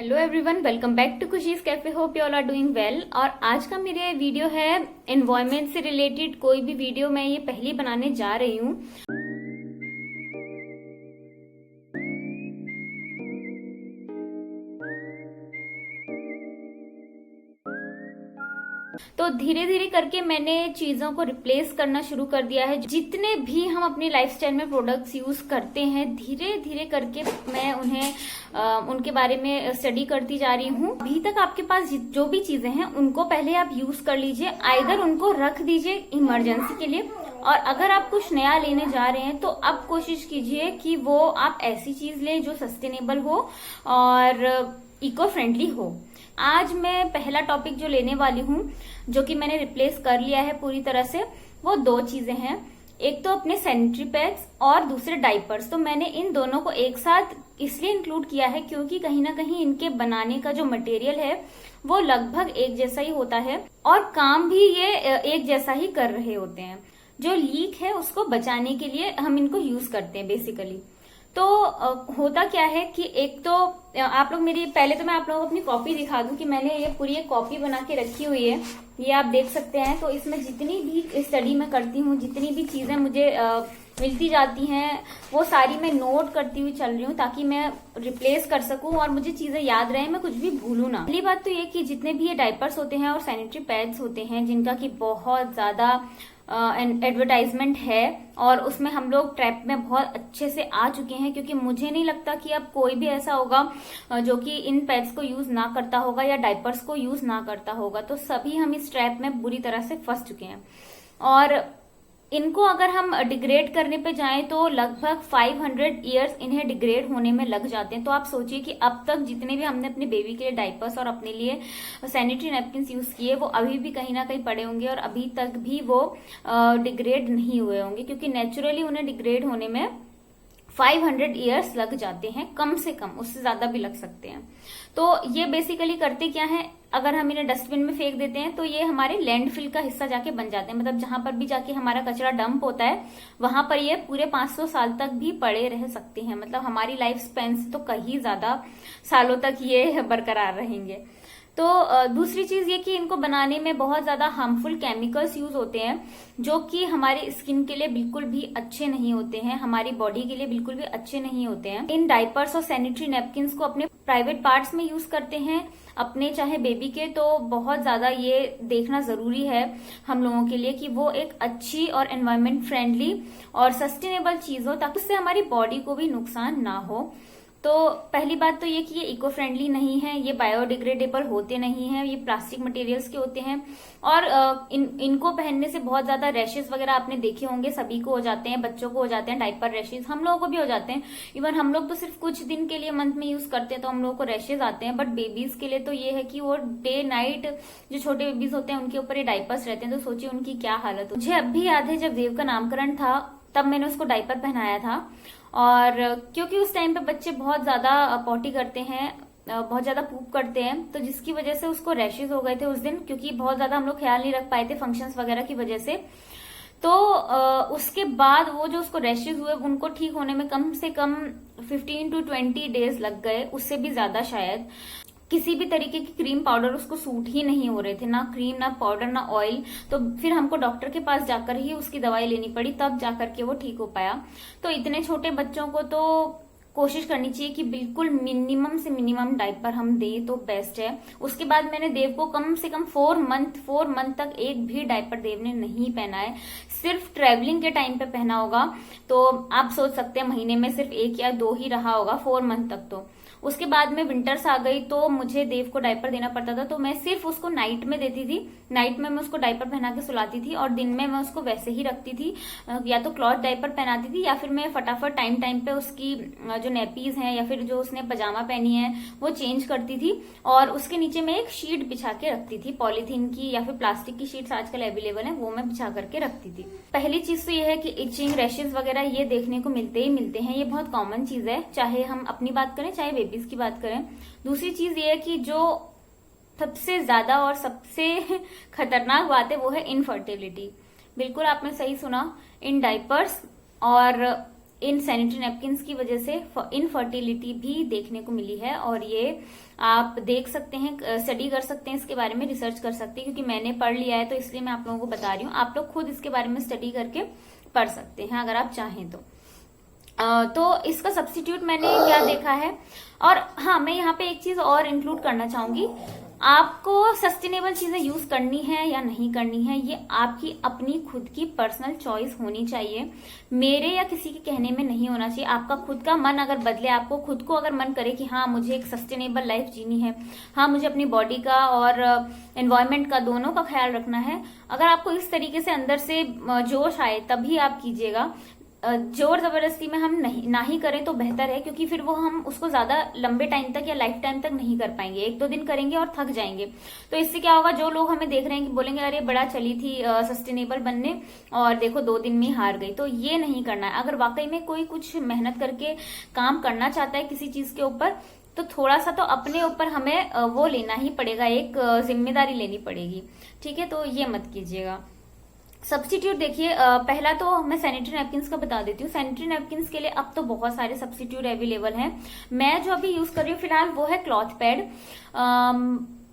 Hello everyone, welcome back to Khushi's cafe. Hope you all are doing well. और आज का मेरे वीडियो है एनवायरमेंट से रिलेटेड। कोई भी वीडियो मैं ये पहली बनाने जा रही हूँ। तो धीरे धीरे करके मैंने चीजों को रिप्लेस करना शुरू कर दिया है। जितने भी हम अपनी लाइफस्टाइल में प्रोडक्ट्स यूज करते हैं, धीरे धीरे करके मैं उन्हें उनके बारे में स्टडी करती जा रही हूँ। अभी तक आपके पास जो भी चीजें हैं उनको पहले आप यूज कर लीजिए। आइदर उनको रख दीजिए इमरजेंसी के लिए, और अगर आप कुछ नया लेने जा रहे हैं तो अब कोशिश कीजिए कि वो आप ऐसी चीज लें जो सस्टेनेबल हो और इको फ्रेंडली हो। आज मैं पहला टॉपिक जो लेने वाली हूँ, जो कि मैंने रिप्लेस कर लिया है पूरी तरह से, वो दो चीजें हैं। एक तो अपने सैनिटरी पैड्स और दूसरे डाइपर्स। तो मैंने इन दोनों को एक साथ इसलिए इंक्लूड किया है क्योंकि कहीं ना कहीं इनके बनाने का जो मटेरियल है वो लगभग एक जैसा ही होता है और काम भी ये एक जैसा ही कर रहे होते हैं। जो लीक है उसको बचाने के लिए हम इनको यूज करते हैं बेसिकली। तो होता क्या है कि एक तो आप लोग मेरी, पहले तो मैं आप लोगों को अपनी कॉपी दिखा दूं कि मैंने ये पूरी एक कॉपी बना के रखी हुई है। ये आप देख सकते हैं। तो इसमें जितनी भी स्टडी मैं करती हूँ, जितनी भी चीजें मुझे मिलती जाती हैं, वो सारी मैं नोट करती हुई चल रही हूँ ताकि मैं रिप्लेस कर सकूं और मुझे चीजें याद रहे, मैं कुछ भी भूलू ना। पहली बात तो ये कि जितने भी ये डाइपर्स होते हैं और सैनिटरी पैड्स होते हैं, जिनका कि बहुत ज्यादा एडवर्टाइजमेंट है और उसमें हम लोग ट्रैप में बहुत अच्छे से आ चुके हैं, क्योंकि मुझे नहीं लगता कि अब कोई भी ऐसा होगा जो कि इन पैड्स को यूज ना करता होगा या डाइपर्स को यूज ना करता होगा। तो सभी हम इस ट्रैप में बुरी तरह से फंस चुके हैं। और इनको अगर हम डिग्रेड करने पे जाएं तो लगभग 500 इयर्स इन्हें डिग्रेड होने में लग जाते हैं। तो आप सोचिए कि अब तक जितने भी हमने अपने बेबी के लिए डाइपर्स और अपने लिए सैनिटरी नैपकिन यूज किए, वो अभी भी कहीं ना कहीं पड़े होंगे और अभी तक भी वो डिग्रेड नहीं हुए होंगे, क्योंकि नेचुरली उन्हें डिग्रेड होने में 500 इयर्स लग जाते हैं, कम से कम, उससे ज्यादा भी लग सकते हैं। तो ये बेसिकली करते क्या है, अगर हम इन्हें डस्टबिन में फेंक देते हैं तो ये हमारे लैंडफिल का हिस्सा जाके बन जाते हैं। मतलब जहां पर भी जाके हमारा कचरा डंप होता है वहां पर ये पूरे 500 साल तक भी पड़े रह सकते हैं। मतलब हमारी लाइफ स्पेन से तो कहीं ज्यादा सालों तक ये बरकरार रहेंगे। तो दूसरी चीज ये कि इनको बनाने में बहुत ज्यादा हार्मफुल केमिकल्स यूज होते हैं, जो कि हमारी स्किन के लिए बिल्कुल भी अच्छे नहीं होते हैं, हमारी बॉडी के लिए बिल्कुल भी अच्छे नहीं होते हैं। इन डाइपर्स और सैनिटरी नैपकिन को अपने प्राइवेट पार्ट्स में यूज करते हैं, अपने चाहे बेबी के, तो बहुत ज्यादा ये देखना जरूरी है हम लोगों के लिए कि वो एक अच्छी और एनवायरमेंट फ्रेंडली और सस्टेनेबल चीज हो, ताकि उससे हमारी बॉडी को भी नुकसान ना हो। तो पहली बात तो ये कि ये इको फ्रेंडली नहीं है, ये बायोडिग्रेडेबल होते नहीं हैं, ये प्लास्टिक मटेरियल्स के होते हैं। और इनको पहनने से बहुत ज्यादा रैशेज वगैरह आपने देखे होंगे, सभी को हो जाते हैं, बच्चों को हो जाते हैं डाइपर रैशेज, हम लोगों को भी हो जाते हैं। इवन हम लोग तो सिर्फ कुछ दिन के लिए मंथ में यूज करते हैं तो हम लोगों को रैशेज आते हैं, बट बेबीज के लिए तो ये है कि वो डे नाइट, जो छोटे बेबीज होते हैं उनके ऊपर ये डाइपर्स रहते हैं। तो सोचिए उनकी क्या हालत हो। मुझे अब भी याद है जब देव का नामकरण था तब मैंने उसको डाइपर पहनाया था, और क्योंकि उस टाइम पे बच्चे बहुत ज्यादा पॉटी करते हैं, बहुत ज्यादा पूप करते हैं, तो जिसकी वजह से उसको रैशेज हो गए थे उस दिन, क्योंकि बहुत ज्यादा हम लोग ख्याल नहीं रख पाए थे फंक्शंस वगैरह की वजह से। तो उसके बाद वो जो उसको रैशेज हुए उनको ठीक होने में कम से कम 15 to 20 डेज लग गए, उससे भी ज्यादा शायद। किसी भी तरीके की क्रीम पाउडर उसको सूट ही नहीं हो रहे थे, ना क्रीम, ना पाउडर, ना ऑयल। तो फिर हमको डॉक्टर के पास जाकर ही उसकी दवाई लेनी पड़ी, तब जाकर के वो ठीक हो पाया। तो इतने छोटे बच्चों को तो कोशिश करनी चाहिए कि बिल्कुल मिनिमम से मिनिमम डाइपर हम दें तो बेस्ट है। उसके बाद मैंने देव को कम से कम 4 मंथ तक एक भी डाइपर देव ने नहीं पहना है, सिर्फ ट्रेवलिंग के टाइम पे पहना होगा। तो आप सोच सकते हैं महीने में सिर्फ 1 या 2 ही रहा होगा 4 मंथ तक। तो उसके बाद में विंटर्स आ गई तो मुझे देव को डाइपर देना पड़ता था, तो मैं सिर्फ उसको नाइट में देती थी। नाइट में मैं उसको डाइपर पहना के सुलाती थी और दिन में मैं उसको वैसे ही रखती थी, या तो क्लॉथ डाइपर पहनाती थी या फिर मैं फटाफट टाइम पे उसकी जो नेपीज हैं या फिर जो उसने पजामा पहनी है वो चेंज करती थी, और उसके नीचे मैं एक शीट बिछा के रखती थी, पॉलीथीन की या फिर प्लास्टिक की शीट्स आजकल अवेलेबल है, वो मैं बिछा करके रखती थी। पहली चीज तो ये है कि इचिंग, रैशेज वगैरह ये देखने को मिलते ही मिलते हैं, ये बहुत कॉमन चीज है, चाहे हम अपनी बात करें चाहे बेबीज की बात करें। दूसरी चीज ये है कि जो सबसे ज्यादा और सबसे खतरनाक बात है वो है इनफर्टिलिटी। बिल्कुल आपने सही सुना, इन डाइपर्स और इन सैनिटरी नैपकिन्स की वजह से इनफर्टिलिटी भी देखने को मिली है। और ये आप देख सकते हैं, स्टडी कर सकते हैं, इसके बारे में रिसर्च कर सकते हैं, क्योंकि मैंने पढ़ लिया है तो इसलिए मैं आप लोगों को बता रही हूँ। आप लोग खुद इसके बारे में स्टडी करके पढ़ सकते हैं अगर आप चाहें तो। तो इसका सब्स्टिट्यूट मैंने क्या देखा है। और हाँ, मैं यहाँ पे एक चीज और इंक्लूड करना चाहूंगी, आपको सस्टेनेबल चीजें यूज करनी है या नहीं करनी है, ये आपकी अपनी खुद की पर्सनल चॉइस होनी चाहिए, मेरे या किसी के कहने में नहीं होना चाहिए। आपका खुद का मन अगर बदले, आपको खुद को अगर मन करे कि हाँ मुझे एक सस्टेनेबल लाइफ जीनी है, हाँ मुझे अपनी बॉडी का और एनवायरमेंट का दोनों का ख्याल रखना है, अगर आपको इस तरीके से अंदर से जोश आए तभी आप कीजिएगा। जोर जबरदस्ती में हम ना ही करें तो बेहतर है, क्योंकि फिर वो हम उसको ज्यादा लंबे टाइम तक या लाइफ टाइम तक नहीं कर पाएंगे। 1-2 दिन करेंगे और थक जाएंगे। तो इससे क्या होगा, जो लोग हमें देख रहे हैं कि बोलेंगे अरे बड़ा चली थी सस्टेनेबल बनने और देखो 2 दिन में हार गई। तो ये नहीं करना है। अगर वाकई में कोई कुछ मेहनत करके काम करना चाहता है किसी चीज के ऊपर, तो थोड़ा सा तो अपने ऊपर हमें वो लेना ही पड़ेगा, एक जिम्मेदारी लेनी पड़ेगी। ठीक है, तो ये मत कीजिएगा। सब्स्टिट्यूट देखिए, पहला तो मैं सैनिटरी नैपकिन्स का बता देती हूँ। सैनिटरी नैपकिन्स के लिए अब तो बहुत सारे सब्स्टिट्यूट अवेलेबल हैं। मैं जो अभी यूज कर रही हूँ फिलहाल वो है क्लॉथ पैड।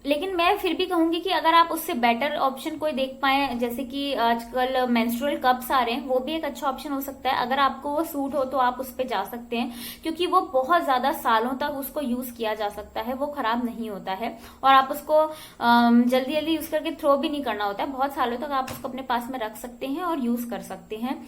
लेकिन मैं फिर भी कहूंगी कि अगर आप उससे बेटर ऑप्शन कोई देख पाए, जैसे कि आजकल मेंस्ट्रुअल कप्स आ रहे हैं, वो भी एक अच्छा ऑप्शन हो सकता है। अगर आपको वो सूट हो तो आप उस पर जा सकते हैं, क्योंकि वो बहुत ज्यादा सालों तक उसको यूज किया जा सकता है, वो खराब नहीं होता है। और आप उसको जल्दी जल्दी यूज करके थ्रो भी नहीं करना होता है, बहुत सालों तक आप उसको अपने पास में रख सकते हैं और यूज कर सकते हैं।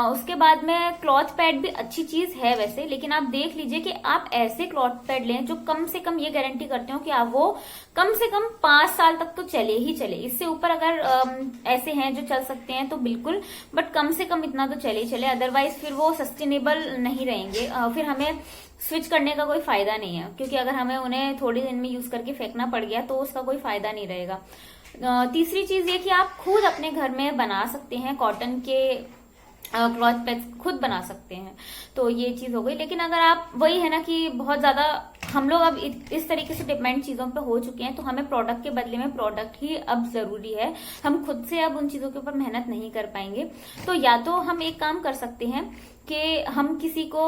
उसके बाद में क्लॉथ पैड भी अच्छी चीज है वैसे, लेकिन आप देख लीजिए कि आप ऐसे क्लॉथ पैड लें जो कम से कम ये गारंटी करते हो कि आप वो कम से कम 5 साल तक तो चले ही चले। इससे ऊपर अगर ऐसे हैं जो चल सकते हैं तो बिल्कुल, बट कम से कम इतना तो चले ही चले, अदरवाइज फिर वो सस्टेनेबल नहीं रहेंगे। फिर हमें स्विच करने का कोई फायदा नहीं है, क्योंकि अगर हमें उन्हें थोड़े दिन में यूज करके फेंकना पड़ गया तो उसका कोई फायदा नहीं रहेगा। तीसरी चीज ये कि आप खुद अपने घर में बना सकते हैं, कॉटन के क्लॉथ पैड्स खुद बना सकते हैं। तो ये चीज हो गई। लेकिन अगर आप, वही है ना कि बहुत ज्यादा हम लोग अब इस तरीके से डिपेंड चीजों पे हो चुके हैं, तो हमें प्रोडक्ट के बदले में प्रोडक्ट ही अब जरूरी है। हम खुद से अब उन चीजों के ऊपर मेहनत नहीं कर पाएंगे। तो या तो हम एक काम कर सकते हैं कि हम किसी को,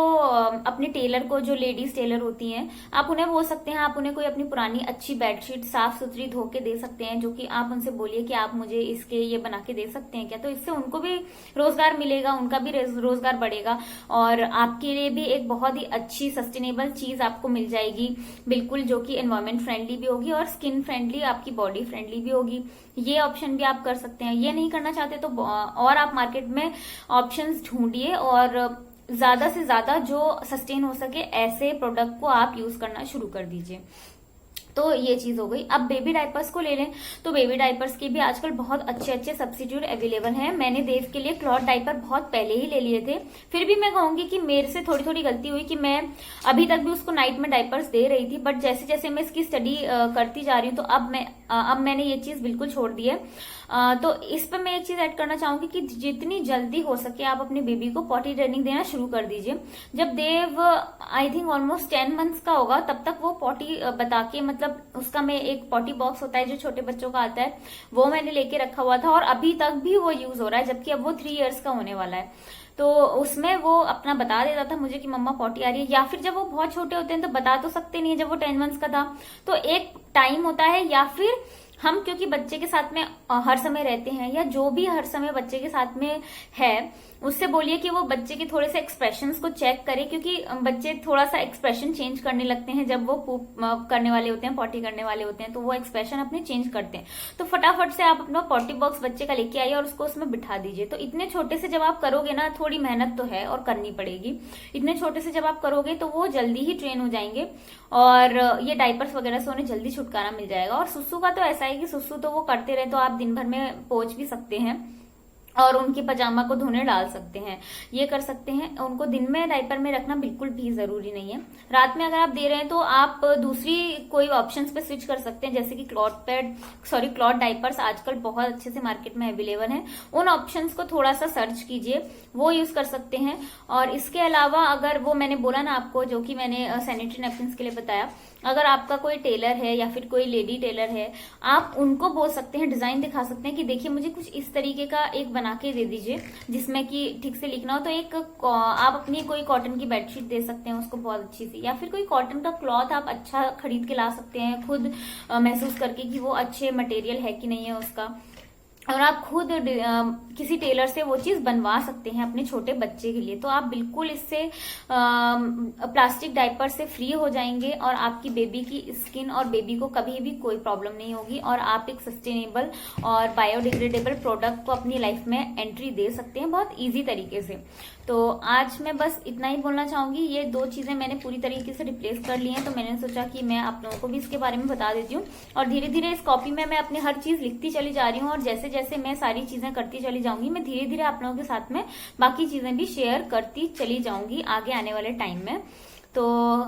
अपने टेलर को, जो लेडीज टेलर होती हैं, आप उन्हें बोल सकते हैं, आप उन्हें कोई अपनी पुरानी अच्छी बेडशीट साफ सुथरी धो के दे सकते हैं, जो कि आप उनसे बोलिए कि आप मुझे इसके ये बना के दे सकते हैं क्या। तो इससे उनको भी रोजगार मिलेगा, उनका भी रोजगार बढ़ेगा और आपके लिए भी एक बहुत ही अच्छी सस्टेनेबल चीज आपको मिल जाएगी, बिल्कुल, जो कि एनवायरमेंट फ्रेंडली भी होगी और स्किन फ्रेंडली, आपकी बॉडी फ्रेंडली भी होगी। ये ऑप्शन भी आप कर सकते हैं। ये नहीं करना चाहते तो और आप मार्केट में ऑप्शंस ढूंढिए और ज्यादा से ज्यादा जो सस्टेन हो सके ऐसे प्रोडक्ट को आप यूज करना शुरू कर दीजिए। तो ये चीज हो गई। अब बेबी डायपर्स को ले लें तो बेबी डायपर्स के भी आजकल बहुत अच्छे अच्छे सब्स्टिट्यूट अवेलेबल हैं। मैंने देव के लिए क्लॉथ डायपर बहुत पहले ही ले लिए थे। फिर भी मैं कहूंगी कि मेरे से थोड़ी थोड़ी गलती हुई कि मैं अभी तक भी उसको नाइट में डायपर्स दे रही थी, बट जैसे जैसे मैं इसकी स्टडी करती जा रही हूँ तो अब मैंने ये चीज बिल्कुल छोड़ दी है। तो इस पर मैं एक चीज ऐड करना चाहूंगी कि जितनी जल्दी हो सके आप अपने बेबी को पॉटी ट्रेनिंग देना शुरू कर दीजिए। जब देव आई थिंक ऑलमोस्ट 10 मंथ्स का होगा तब तक वो पॉटी बता के, मतलब उसका में एक पॉटी बॉक्स होता है जो छोटे बच्चों का आता है, वो मैंने लेके रखा हुआ था और अभी तक भी वो यूज हो रहा है, जबकि अब वो 3 इयर्स का होने वाला है। तो उसमें वो अपना बता देता था मुझे कि मम्मा पॉटी आ रही है, या फिर जब वो बहुत छोटे होते हैं तो बता तो सकते नहीं है, जब वो 10 मंथ्स का था तो एक टाइम होता है, या फिर हम क्योंकि बच्चे के साथ में हर समय रहते हैं, या जो भी हर समय बच्चे के साथ में है उससे बोलिए कि वो बच्चे के थोड़े से एक्सप्रेशंस को चेक करे, क्योंकि बच्चे थोड़ा सा एक्सप्रेशन चेंज करने लगते हैं जब वो पूप करने वाले होते हैं, पॉटी करने वाले होते हैं, तो वो एक्सप्रेशन अपने चेंज करते हैं। तो फटाफट से आप अपना पॉटी बॉक्स बच्चे का लेके आइए और उसको उसमें बिठा दीजिए। तो इतने छोटे से जब आप करोगे ना, थोड़ी मेहनत तो है और करनी पड़ेगी, इतने छोटे से जब आप करोगे तो वो जल्दी ही ट्रेन हो जाएंगे और ये डायपर्स वगैरह से उन्हें जल्दी छुटकारा मिल जाएगा। और सुसु का तो ऐसा है कि सुसु तो वो करते रहे तो आप दिन भर में पोंछ भी सकते हैं और उनकी पजामा को धोने डाल सकते हैं, ये कर सकते हैं। उनको दिन में डायपर में रखना बिल्कुल भी जरूरी नहीं है। रात में अगर आप दे रहे हैं तो आप दूसरी कोई ऑप्शंस पे स्विच कर सकते हैं, जैसे कि क्लॉथ डायपर्स आजकल बहुत अच्छे से मार्केट में अवेलेबल हैं। उन ऑप्शंस को थोड़ा सा सर्च कीजिए, वो यूज कर सकते हैं। और इसके अलावा अगर वो मैंने बोला ना आपको, जो कि मैंने सैनिटरी नैपकिन्स के लिए बताया, अगर आपका कोई टेलर है या फिर कोई लेडी टेलर है, आप उनको बोल सकते हैं, डिजाइन दिखा सकते हैं कि देखिए मुझे कुछ इस तरीके का एक बना के दे दीजिए जिसमें कि ठीक से लिखना हो। तो एक आप अपनी कोई कॉटन की बेडशीट दे सकते हैं उसको बहुत अच्छी सी, या फिर कोई कॉटन का क्लॉथ आप अच्छा खरीद के ला सकते हैं खुद महसूस करके कि वो अच्छे मटेरियल है कि नहीं है उसका, और आप खुद किसी टेलर से वो चीज बनवा सकते हैं अपने छोटे बच्चे के लिए। तो आप बिल्कुल इससे प्लास्टिक डायपर से फ्री हो जाएंगे और आपकी बेबी की स्किन और बेबी को कभी भी कोई प्रॉब्लम नहीं होगी, और आप एक सस्टेनेबल और बायोडिग्रेडेबल प्रोडक्ट को अपनी लाइफ में एंट्री दे सकते हैं बहुत इजी तरीके से। तो आज मैं बस इतना ही बोलना चाहूंगी। ये 2 चीजें मैंने पूरी तरीके से रिप्लेस कर ली हैं, तो मैंने सोचा कि मैं आप लोगों को भी इसके बारे में बता देती हूँ। और धीरे धीरे इस कॉपी में मैं अपनी हर चीज लिखती चली जा रही हूँ, और जैसे जैसे मैं सारी चीजें करती चली जाऊंगी, मैं धीरे धीरे आप लोगों के साथ में बाकी चीजें भी शेयर करती चली जाऊंगी आगे आने वाले टाइम में। तो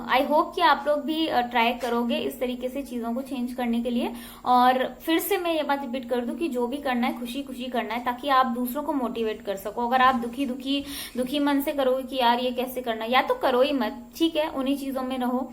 आई होप कि आप लोग भी ट्राई करोगे इस तरीके से चीजों को चेंज करने के लिए। और फिर से मैं ये बात रिपीट कर दूं कि जो भी करना है खुशी खुशी करना है, ताकि आप दूसरों को मोटिवेट कर सको। अगर आप दुखी मन से करोगे कि यार ये कैसे करना, या तो करो ही मत, ठीक है, उन्हीं चीजों में रहो।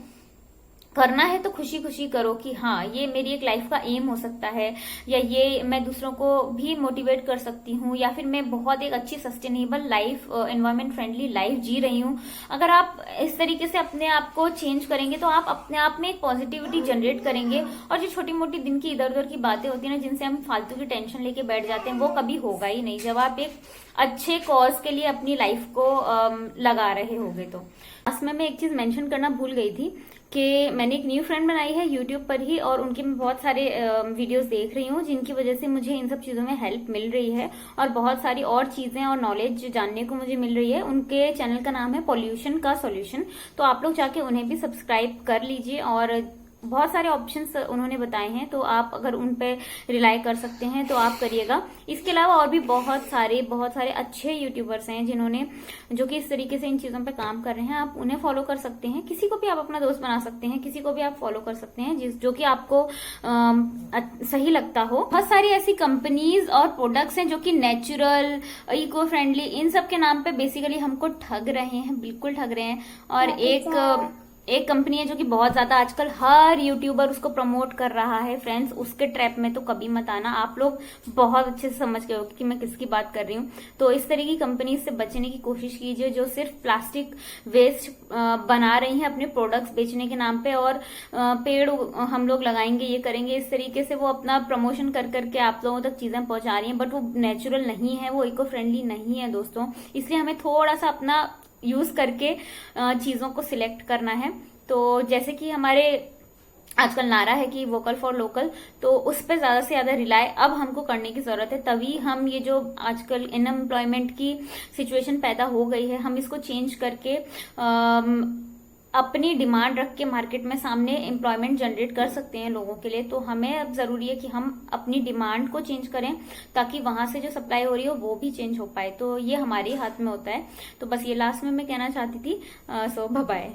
करना है तो खुशी खुशी करो कि हाँ ये मेरी एक लाइफ का एम हो सकता है, या ये मैं दूसरों को भी मोटिवेट कर सकती हूँ, या फिर मैं बहुत एक अच्छी sustainable life, environment friendly life जी रही हूँ। अगर आप इस तरीके से अपने आप को चेंज करेंगे तो आप अपने आप में एक पॉजिटिविटी जनरेट करेंगे, और जो छोटी मोटी दिन की इधर उधर की बातें होती है ना, जिनसे हम फालतू की टेंशन लेके बैठ जाते हैं, वो कभी होगा ही नहीं जब आप एक अच्छे कॉज के लिए अपनी लाइफ को लगा रहे होगे। तो लास्ट में मैं एक चीज मेंशन करना भूल गई थी कि मैंने एक न्यू फ्रेंड बनाई है यूट्यूब पर ही, और उनके मैं बहुत सारे वीडियोस देख रही हूँ, जिनकी वजह से मुझे इन सब चीजों में हेल्प मिल रही है, और बहुत सारी और चीजें और नॉलेज जानने को मुझे मिल रही है। उनके चैनल का नाम है पॉल्यूशन का सॉल्यूशन, तो आप लोग जाके उन्हें भी सब्सक्राइब कर लीजिए। और बहुत सारे ऑप्शंस उन्होंने बताए हैं, तो आप अगर उन पे रिलाई कर सकते हैं तो आप करिएगा। इसके अलावा और भी बहुत सारे अच्छे यूट्यूबर्स हैं जिन्होंने, जो कि इस तरीके से इन चीजों पे काम कर रहे हैं, आप उन्हें फॉलो कर सकते हैं। किसी को भी आप अपना दोस्त बना सकते हैं, किसी को भी आप फॉलो कर सकते हैं जो कि आपको सही लगता हो। बहुत सारी ऐसी कंपनीज और प्रोडक्ट्स हैं जो कि नेचुरल, इको फ्रेंडली, इन सब के नाम पे बेसिकली हमको ठग रहे हैं, बिल्कुल ठग रहे हैं। और एक कंपनी है जो कि बहुत ज्यादा आजकल हर यूट्यूबर उसको प्रमोट कर रहा है। फ्रेंड्स, उसके ट्रैप में तो कभी मत आना। आप लोग बहुत अच्छे से समझ गए हो कि मैं किसकी बात कर रही हूँ। तो इस तरह की कंपनी से बचने की कोशिश कीजिए जो सिर्फ प्लास्टिक वेस्ट बना रही हैं अपने प्रोडक्ट्स बेचने के नाम पे, और पेड़ हम लोग लगाएंगे, ये करेंगे, इस तरीके से वो अपना प्रमोशन कर करके आप लोगों तक चीजें पहुंचा रही हैं, बट वो नेचुरल नहीं है, वो इको फ्रेंडली नहीं है दोस्तों। इसलिए हमें थोड़ा सा अपना यूज करके चीजों को सिलेक्ट करना है। तो जैसे कि हमारे आजकल नारा है कि वोकल फॉर लोकल, तो उस पर ज्यादा से ज्यादा रिलाय अब हमको करने की जरूरत है। तभी हम ये जो आजकल अनएम्प्लॉयमेंट की सिचुएशन पैदा हो गई है, हम इसको चेंज करके अपनी डिमांड रख के मार्केट में सामने एम्प्लॉयमेंट जनरेट कर सकते हैं लोगों के लिए। तो हमें अब जरूरी है कि हम अपनी डिमांड को चेंज करें, ताकि वहां से जो सप्लाई हो रही हो वो भी चेंज हो पाए। तो ये हमारे हाथ में होता है। तो बस ये लास्ट में मैं कहना चाहती थी। सो बाय बाय।